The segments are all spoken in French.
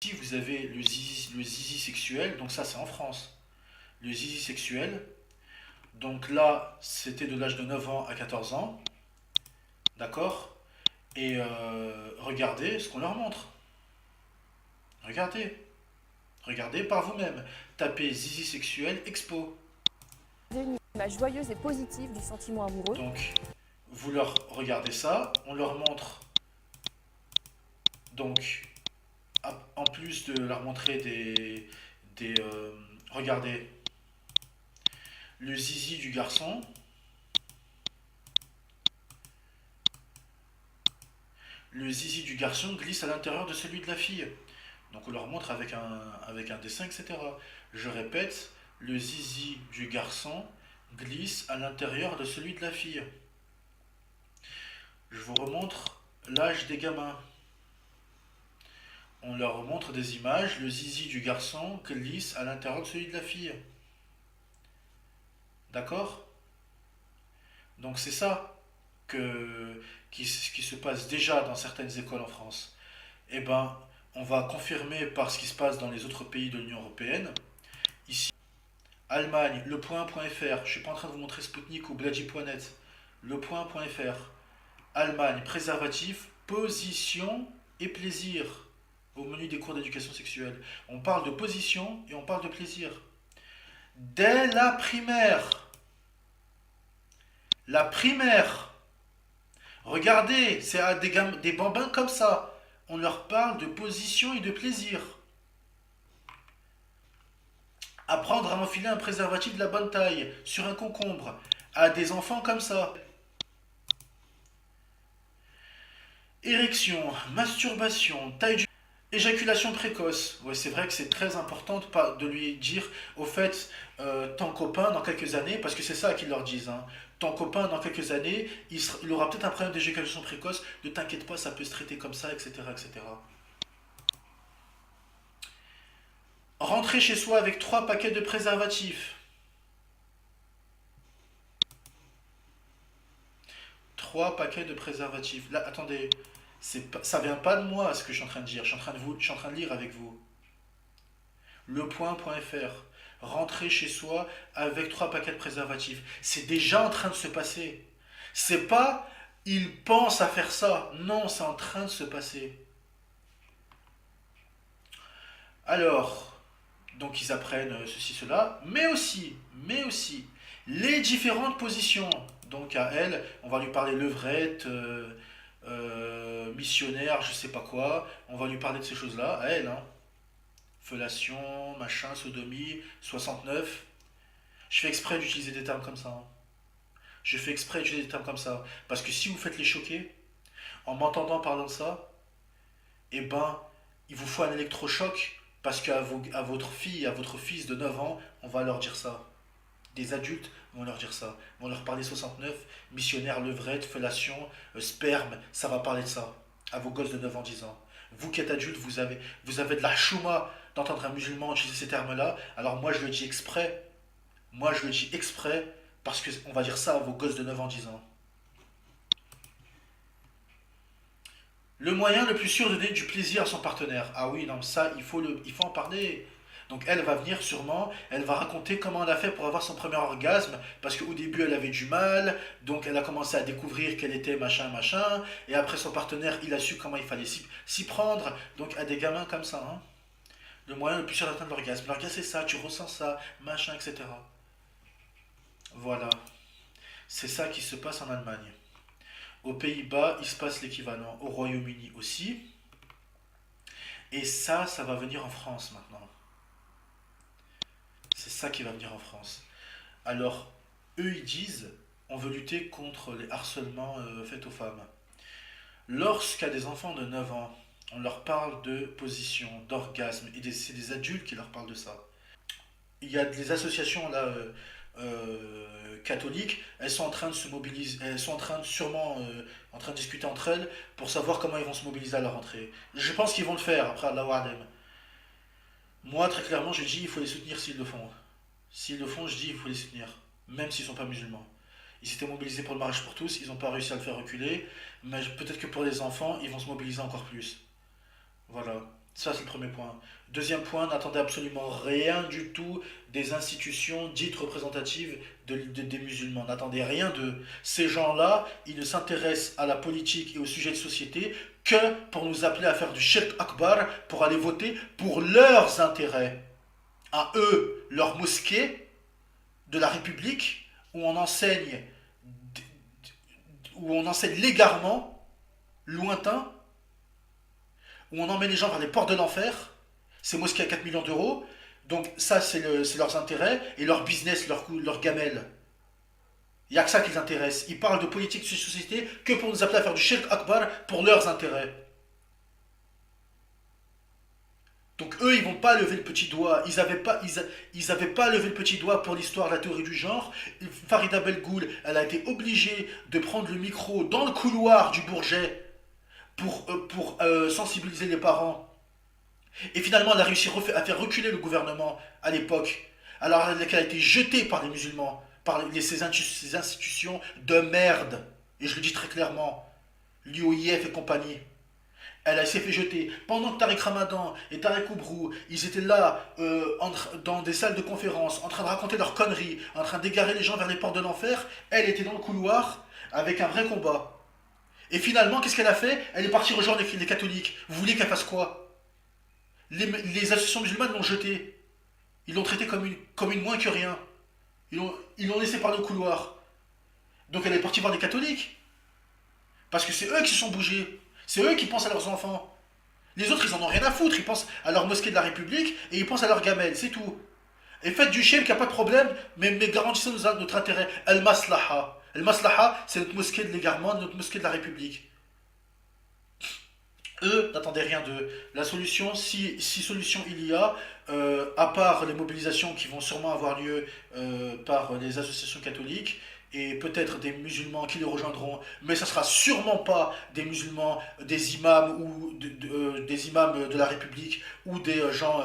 Ici, vous avez le zizi sexuel, donc ça c'est en France. Le zizi sexuel, donc là c'était de l'âge de 9 ans à 14 ans, d'accord? Et regardez ce qu'on leur montre. Regardez, regardez par vous-même. Tapez zizi sexuel expo. Une image joyeuse et positive du sentiment amoureux. Donc vous leur regardez ça, on leur montre donc en plus de leur montrer regardez le zizi du garçon. Le zizi du garçon glisse à l'intérieur de celui de la fille. Donc on leur montre avec un dessin, etc. Je répète, le zizi du garçon glisse à l'intérieur de celui de la fille. Je vous remontre l'âge des gamins. On leur montre des images, le zizi du garçon glisse à l'intérieur de celui de la fille. D'accord? Donc c'est ça qui se passe déjà dans certaines écoles en France. Eh ben, on va confirmer par ce qui se passe dans les autres pays de l'Union Européenne. Ici, Allemagne, lepoint.fr. Je ne suis pas en train de vous montrer Sputnik ou Blagi.net. Lepoint.fr. Allemagne, préservatif, position et plaisir au menu des cours d'éducation sexuelle. On parle de position et on parle de plaisir. Dès la primaire. La primaire. Regardez, c'est à des bambins comme ça. On leur parle de position et de plaisir. Apprendre à enfiler un préservatif de la bonne taille sur un concombre à des enfants comme ça. Érection, masturbation, taille du... Éjaculation précoce. Ouais, c'est vrai que c'est très important de lui dire, au fait, ton copain dans quelques années, parce que c'est ça qu'ils leur disent, hein, ton copain dans quelques années, il aura peut-être un problème d'éjaculation précoce, ne t'inquiète pas, ça peut se traiter comme ça, etc. etc. Rentrer chez soi avec 3 paquets de préservatifs. 3 paquets de préservatifs. Là, attendez, ça vient pas de moi ce que je suis en train de dire. Je suis en train de lire avec vous. Lepoint.fr. Rentrer chez soi avec 3 paquets de préservatifs. C'est déjà en train de se passer. C'est pas ils pensent à faire ça. Non, c'est en train de se passer. Alors, donc ils apprennent ceci, cela, mais aussi, les différentes positions. Donc à elle, on va lui parler levrette, missionnaire, je sais pas quoi. On va lui parler de ces choses-là, à elle, hein. Fellation, machin, sodomie, 69. Je fais exprès d'utiliser des termes comme ça, hein. Je fais exprès d'utiliser des termes comme ça. Parce que si vous faites les choquer, en m'entendant parler de ça, eh ben, il vous faut un électrochoc parce à votre fille, à votre fils de 9 ans, on va leur dire ça. Des adultes vont leur dire ça. Vont leur parler 69, missionnaire, levrette, fellation, sperme, ça va parler de ça. À vos gosses de 9 ans, 10 ans. Vous qui êtes adulte, vous avez de la chouma d'entendre un musulman utiliser ces termes-là. Alors moi, je le dis exprès. Moi, je le dis exprès parce qu'on va dire ça à vos gosses de 9 ans, 10 ans. Le moyen le plus sûr de donner du plaisir à son partenaire. Ah oui, non, ça, il faut en parler. Donc elle va venir sûrement, elle va raconter comment elle a fait pour avoir son premier orgasme, parce qu'au début elle avait du mal, donc elle a commencé à découvrir qu'elle était machin, machin, et après son partenaire, il a su comment il fallait s'y prendre, donc à des gamins comme ça, hein. Le moyen le plus sûr d'atteindre l'orgasme. L'orgasme c'est ça, tu ressens ça, machin, etc. Voilà, c'est ça qui se passe en Allemagne. Aux Pays-Bas, il se passe l'équivalent. Au Royaume-Uni aussi. Et ça va venir en France maintenant. C'est ça qui va venir en France. Alors, eux, ils disent, on veut lutter contre les harcèlements faits aux femmes. Lorsqu'à des enfants de 9 ans, on leur parle de position, d'orgasme, et c'est des adultes qui leur parlent de ça. Il y a des associations là, catholiques, elles sont en train de se mobiliser, elles sont en train de sûrement en train de discuter entre elles pour savoir comment ils vont se mobiliser à leur rentrée. Je pense qu'ils vont le faire après Allah Adem. Moi, très clairement, je dis il faut les soutenir s'ils le font. S'ils le font, je dis il faut les soutenir, même s'ils ne sont pas musulmans. Ils s'étaient mobilisés pour le mariage pour tous, ils n'ont pas réussi à le faire reculer, mais peut-être que pour les enfants, ils vont se mobiliser encore plus. Voilà. Ça, c'est le premier point. Deuxième point, n'attendez absolument rien du tout des institutions dites représentatives des musulmans. N'attendez rien de ces gens-là. Ils ne s'intéressent à la politique et au sujet de société que pour nous appeler à faire du shirk akbar, pour aller voter pour leurs intérêts. À eux, leur mosquée de la République, où on enseigne l'égarement lointain, où on emmène les gens vers les portes de l'enfer. Ces mosquées à 4 millions d'euros. Donc ça, c'est leurs intérêts et leur business, leur gamelle. Il n'y a que ça qui les intéresse. Ils parlent de politique de société que pour nous appeler à faire du shirk akbar pour leurs intérêts. Donc eux, ils vont pas lever le petit doigt. Ils avaient pas levé le petit doigt pour l'histoire de la théorie du genre. Farida Belgoul, elle a été obligée de prendre le micro dans le couloir du Bourget pour sensibiliser les parents. Et finalement, elle a réussi à faire reculer le gouvernement à l'époque, alors qu'elle a été jetée par les musulmans, par ces institutions de merde. Et je le dis très clairement, l'UOIF et compagnie. Elle s'est fait jeter. Pendant que Tariq Ramadan et Tariq Oubrou, ils étaient là, dans des salles de conférence, en train de raconter leurs conneries, en train d'égarer les gens vers les portes de l'enfer, elle était dans le couloir avec un vrai combat. Et finalement, qu'est-ce qu'elle a fait? Elle est partie rejoindre les catholiques. Vous voulez qu'elle fasse quoi? Les associations musulmanes l'ont jetée. Ils l'ont traitée comme une moins que rien. Ils l'ont laissée par le couloir. Donc elle est partie voir les catholiques. Parce que c'est eux qui se sont bougés. C'est eux qui pensent à leurs enfants. Les autres, ils en ont rien à foutre. Ils pensent à leur mosquée de la République et ils pensent à leur gamelle. C'est tout. Et faites du shirk, il n'y a pas de problème, mais garantissez notre intérêt. Al-Maslaha. Al-Maslaha, c'est notre mosquée de l'égarement, notre mosquée de la République. Eux, n'attendez rien d'eux. La solution, si solution il y a, à part les mobilisations qui vont sûrement avoir lieu par les associations catholiques, et peut-être des musulmans qui les rejoindront, mais ça sera sûrement pas des musulmans, des imams ou des imams de la République ou des gens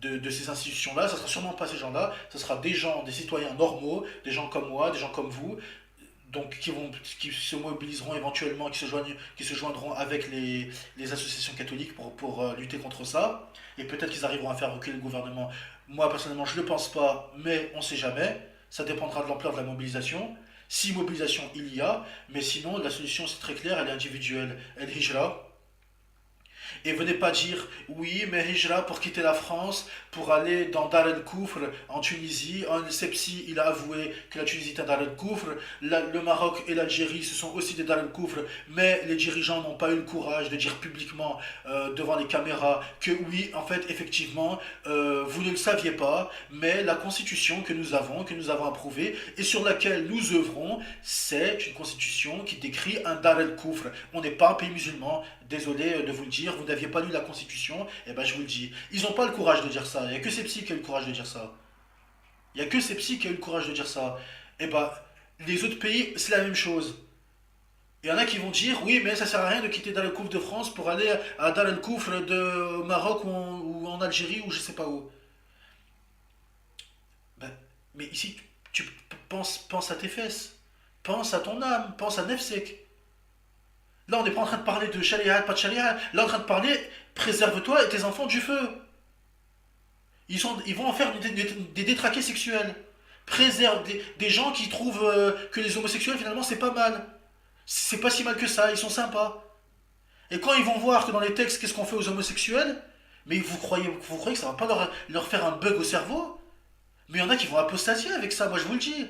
de ces institutions-là. Ça sera sûrement pas ces gens-là. Ça sera des gens, des citoyens normaux, des gens comme moi, des gens comme vous, donc qui se mobiliseront éventuellement, qui se joindront avec les associations catholiques pour lutter contre ça. Et peut-être qu'ils arriveront à faire reculer le gouvernement. Moi, personnellement, je ne le pense pas, mais on ne sait jamais. Ça dépendra de l'ampleur de la mobilisation. Si mobilisation il y a, mais sinon, la solution, c'est très clair, elle est individuelle. Elle est hijra. Et venez pas dire, oui, mais Hijra pour quitter la France, pour aller dans Dar el-Koufr en Tunisie. Un Sepsi, il a avoué que la Tunisie est un Dar el-Koufr. Le Maroc et l'Algérie, ce sont aussi des Dar el-Koufr. Mais les dirigeants n'ont pas eu le courage de dire publiquement devant les caméras que oui, en fait, effectivement, vous ne le saviez pas, mais la constitution que nous avons approuvée et sur laquelle nous œuvrons, c'est une constitution qui décrit un Dar el-Koufr. On n'est pas un pays musulman. Désolé de vous le dire, vous n'aviez pas lu la Constitution, et ben je vous le dis. Ils n'ont pas le courage de dire ça. Il n'y a que ces psys qui ont eu le courage de dire ça. Il n'y a que ces psys qui ont eu le courage de dire ça. Et ben les autres pays, c'est la même chose. Il y en a qui vont dire, oui, mais ça sert à rien de quitter Dar el-Koufr de France pour aller à Dar el-Koufr de Maroc ou en Algérie ou je sais pas où. Ben, mais ici, tu penses à tes fesses. Pense à ton âme, pense à Nefsek. Là, on n'est pas en train de parler de charia, pas de charia. Là, on est en train de parler, préserve-toi et tes enfants du feu. Ils vont en faire des détraqués sexuels. Préserve des gens qui trouvent que les homosexuels, finalement, c'est pas mal. C'est pas si mal que ça, ils sont sympas. Et quand ils vont voir que dans les textes, qu'est-ce qu'on fait aux homosexuels, mais vous croyez que ça va pas leur faire un bug au cerveau? Mais il y en a qui vont apostasier avec ça, moi je vous le dis.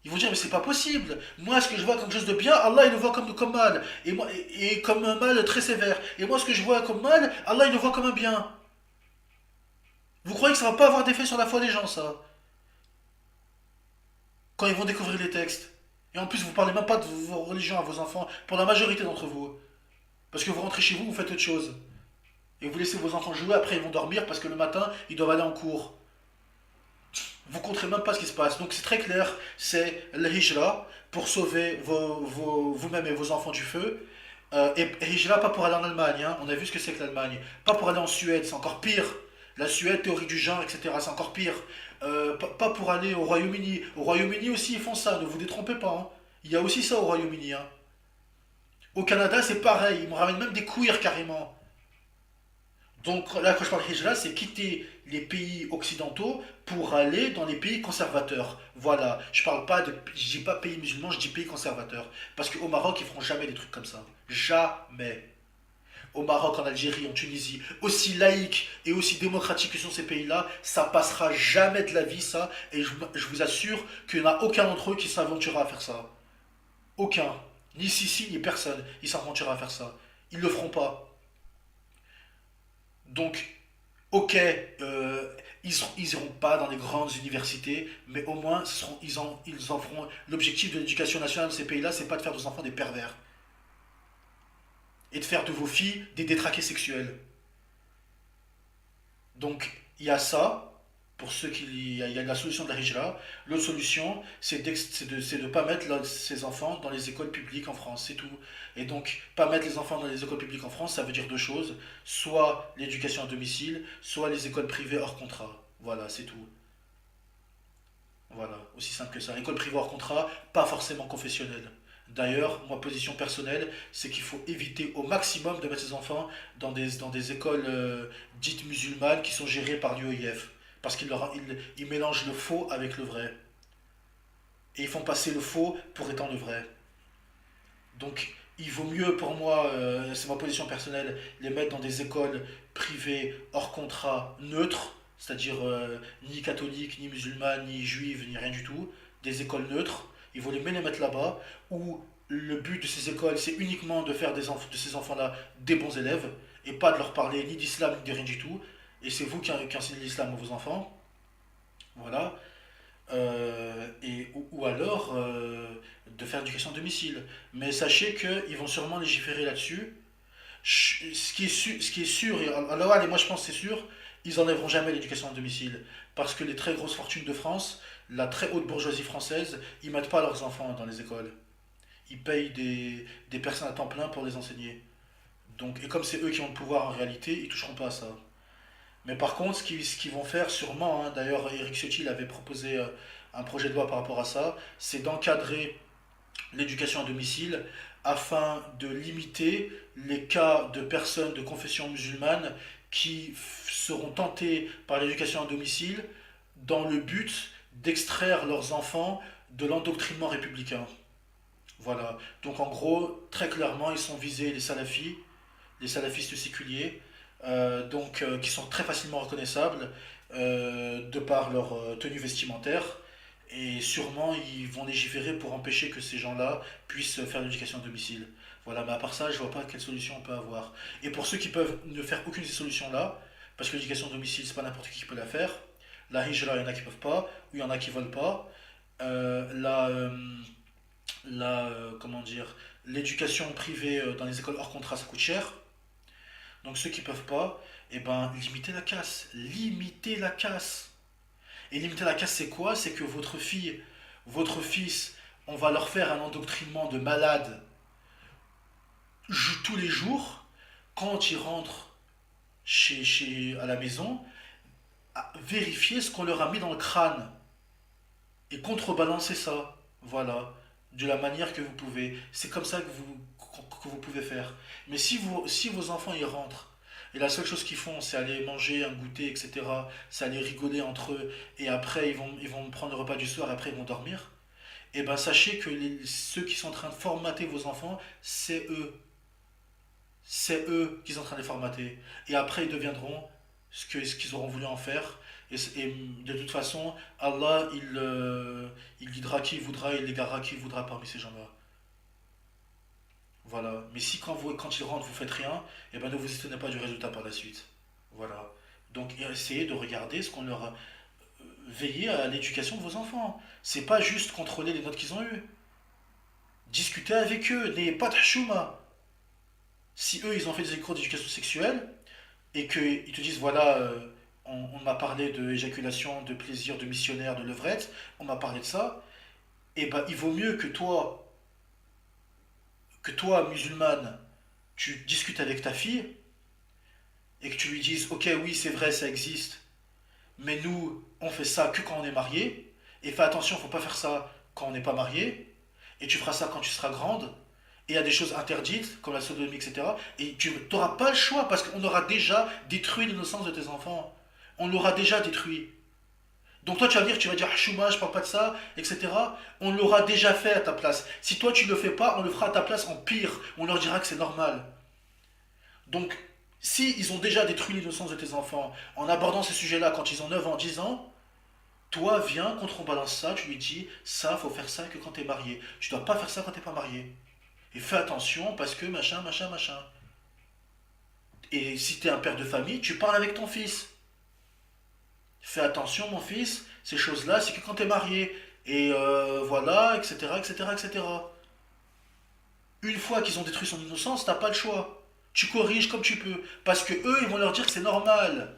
Ils vont dire, mais c'est pas possible. Moi, ce que je vois comme quelque chose de bien, Allah, il le voit comme mal. Et comme un mal très sévère. Et moi, ce que je vois comme mal, Allah, il le voit comme un bien. Vous croyez que ça va pas avoir d'effet sur la foi des gens, ça? Quand ils vont découvrir les textes. Et en plus, vous parlez même pas de vos religions à vos enfants, pour la majorité d'entre vous. Parce que vous rentrez chez vous, vous faites autre chose. Et vous laissez vos enfants jouer, après ils vont dormir parce que le matin, ils doivent aller en cours. Vous ne compterez même pas ce qui se passe. Donc c'est très clair, c'est la hijra pour sauver vous-même et vos enfants du feu. Et hijra pas pour aller en Allemagne, hein. On a vu ce que c'est que l'Allemagne. Pas pour aller en Suède, c'est encore pire. La Suède, théorie du genre, etc. C'est encore pire. Pas pour aller au Royaume-Uni. Au Royaume-Uni aussi, ils font ça, ne vous détrompez pas, hein. Il y a aussi ça au Royaume-Uni, hein. Au Canada, c'est pareil. Ils me ramènent même des queers carrément. Donc là, quand je parle de hijra, c'est quitter les pays occidentaux pour aller dans les pays conservateurs. Voilà. Je parle pas de, je dis pas pays musulmans, je dis pays conservateurs. Parce qu'au Maroc, ils feront jamais des trucs comme ça. Jamais. Au Maroc, en Algérie, en Tunisie, aussi laïque et aussi démocratique que sont ces pays-là, ça passera jamais de la vie, ça. Et je vous assure qu'il n'y en a aucun d'entre eux qui s'aventurera à faire ça. Aucun. Ni Sissi, ni personne. Ils s'aventurera à faire ça. Ils le feront pas. Donc, ok, ils iront pas dans les grandes universités, mais au moins ils en feront. L'objectif de l'éducation nationale de ces pays-là, c'est pas de faire de vos enfants des pervers et de faire de vos filles des détraqués sexuels. Donc il y a ça, pour ceux qui. Il y a la solution de la hijra. L'autre solution, c'est de pas mettre ces enfants dans les écoles publiques en France, c'est tout. Et donc, pas mettre les enfants dans les écoles publiques en France, ça veut dire deux choses. Soit l'éducation à domicile, soit les écoles privées hors contrat. Voilà, c'est tout. Voilà, aussi simple que ça. École privée hors contrat, pas forcément confessionnelle. D'ailleurs, ma position personnelle, c'est qu'il faut éviter au maximum de mettre ses enfants dans des écoles dites musulmanes qui sont gérées par l'UEF. Parce ils mélangent le faux avec le vrai. Et ils font passer le faux pour étant le vrai. Donc, il vaut mieux pour moi, c'est ma position personnelle, les mettre dans des écoles privées hors contrat neutres, c'est-à-dire ni catholiques, ni musulmanes, ni juives, ni rien du tout, des écoles neutres. Il vaut mieux les mettre là-bas, où le but de ces écoles, c'est uniquement de faire de ces enfants-là des bons élèves, et pas de leur parler ni d'islam, ni de rien du tout. Et c'est vous qui enseignez l'islam à vos enfants. Voilà. Ou alors de faire l'éducation à domicile. Mais sachez qu'ils vont sûrement légiférer là-dessus. Ce qui est sûr, alors allez, moi je pense que c'est sûr, ils enlèveront jamais l'éducation à domicile. Parce que les très grosses fortunes de France, la très haute bourgeoisie française, ils mettent pas leurs enfants dans les écoles. Ils payent des personnes à temps plein pour les enseigner. Donc, et comme c'est eux qui ont le pouvoir en réalité, ils toucheront pas à ça. Mais par contre, ce qu'ils vont faire sûrement, hein, d'ailleurs Eric Ciotti avait proposé un projet de loi par rapport à ça, c'est d'encadrer l'éducation à domicile afin de limiter les cas de personnes de confession musulmane qui seront tentées par l'éducation à domicile dans le but d'extraire leurs enfants de l'endoctrinement républicain. Voilà. Donc en gros, très clairement, ils sont visés les salafistes séculiers, qui sont très facilement reconnaissables de par leur tenue vestimentaire. Et sûrement, ils vont légiférer pour empêcher que ces gens-là puissent faire l'éducation à domicile. Voilà, mais à part ça, je vois pas quelle solution on peut avoir. Et pour ceux qui peuvent ne faire aucune de ces solutions-là, parce que l'éducation à domicile, c'est pas n'importe qui peut la faire, la hijra, il y en a qui peuvent pas, ou il y en a qui veulent pas. Euh, la, euh, comment dire, l'éducation privée dans les écoles hors contrat, ça coûte cher. Donc ceux qui peuvent pas, eh ben, limitez la casse. Limitez la casse. Et limiter la casse, c'est quoi? C'est que votre fille, votre fils, on va leur faire un endoctrinement de malade tous les jours. Quand ils rentrent à la maison, vérifiez ce qu'on leur a mis dans le crâne et contrebalancer ça. Voilà. De la manière que vous pouvez. C'est comme ça que vous pouvez faire. Mais si vos enfants y rentrent et la seule chose qu'ils font, c'est aller manger un goûter, etc., c'est aller rigoler entre eux, et après ils vont prendre le repas du soir, et après ils vont dormir, et ben sachez que ceux qui sont en train de formater vos enfants, c'est eux. C'est eux qui sont en train de les formater. Et après ils deviendront ce qu'ils auront voulu en faire. Et de toute façon, Allah, il guidera qui il voudra, il égarera qui il voudra parmi ces gens-là. Voilà. Mais si quand ils rentrent, vous faites rien, et ben ne vous étonnez pas du résultat par la suite. Voilà. Donc essayez de regarder ce qu'on leur a veillé à l'éducation de vos enfants. C'est pas juste contrôler les notes qu'ils ont eues. Discutez avec eux, n'ayez pas de chouma. Si eux ils ont fait des cours d'éducation sexuelle et qu'ils te disent voilà, on m'a parlé de éjaculation, de plaisir, de missionnaire, de levrette, on m'a parlé de ça, et ben il vaut mieux que toi musulmane, tu discutes avec ta fille et que tu lui dises ok oui c'est vrai ça existe, mais nous on fait ça que quand on est marié, et fais attention faut pas faire ça quand on n'est pas marié, et tu feras ça quand tu seras grande, Et il y a des choses interdites, comme la sodomie, etc. Et tu n'auras pas le choix, parce qu'on aura déjà détruit l'innocence de tes enfants. On l'aura déjà détruit. Donc toi tu vas dire ah, Chouma, je parle pas de ça, etc. On l'aura déjà fait à ta place. Si toi tu le fais pas, on le fera à ta place en pire. On leur dira que c'est normal. Donc si ils ont déjà détruit l'innocence de tes enfants en abordant ces sujets-là quand ils ont 9 ans, 10 ans, toi viens, contrebalance ça, tu lui dis ça, faut faire ça que quand t'es marié. Tu dois pas faire ça quand t'es pas marié. Et fais attention parce que machin, machin, machin. Et si t'es un père de famille, tu parles avec ton fils. Fais attention, mon fils, ces choses-là, c'est que quand t'es marié. Et voilà, etc., etc., etc. Une fois qu'ils ont détruit son innocence, t'as pas le choix. Tu corriges comme tu peux. Parce que eux, ils vont leur dire que c'est normal.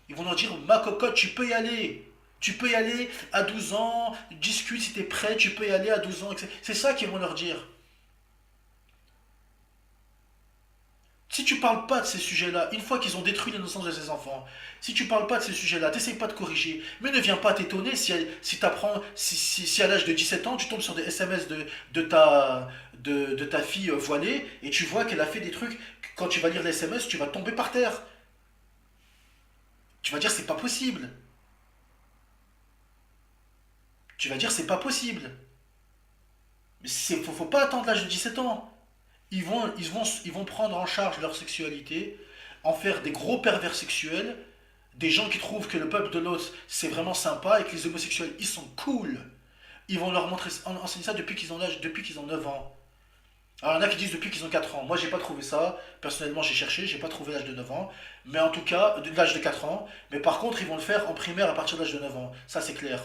Ils vont leur dire, ma cocotte, tu peux y aller. Tu peux y aller à 12 ans, discute si t'es prêt, tu peux y aller à 12 ans. C'est ça qu'ils vont leur dire. Si tu parles pas de ces sujets-là, une fois qu'ils ont détruit l'innocence de ces enfants, si tu parles pas de ces sujets-là, t'essayes pas de corriger, mais ne viens pas t'étonner si t'apprends, si à l'âge de 17 ans, tu tombes sur des SMS de ta fille voilée, et tu vois qu'elle a fait des trucs, quand tu vas lire les SMS, tu vas tomber par terre. Tu vas dire c'est pas possible. Tu vas dire c'est pas possible. Mais faut pas attendre l'âge de 17 ans. Ils vont prendre en charge leur sexualité, en faire des gros pervers sexuels, des gens qui trouvent que le peuple de l'autre c'est vraiment sympa et que les homosexuels ils sont cool. Ils vont leur enseigner ça depuis qu'ils ont 9 ans. Alors il y en a qui disent depuis qu'ils ont 4 ans. Moi j'ai pas trouvé ça. Personnellement j'ai cherché, j'ai pas trouvé l'âge de 9 ans. Mais en tout cas, l'âge de 4 ans. Mais par contre ils vont le faire en primaire à partir de l'âge de 9 ans. Ça c'est clair.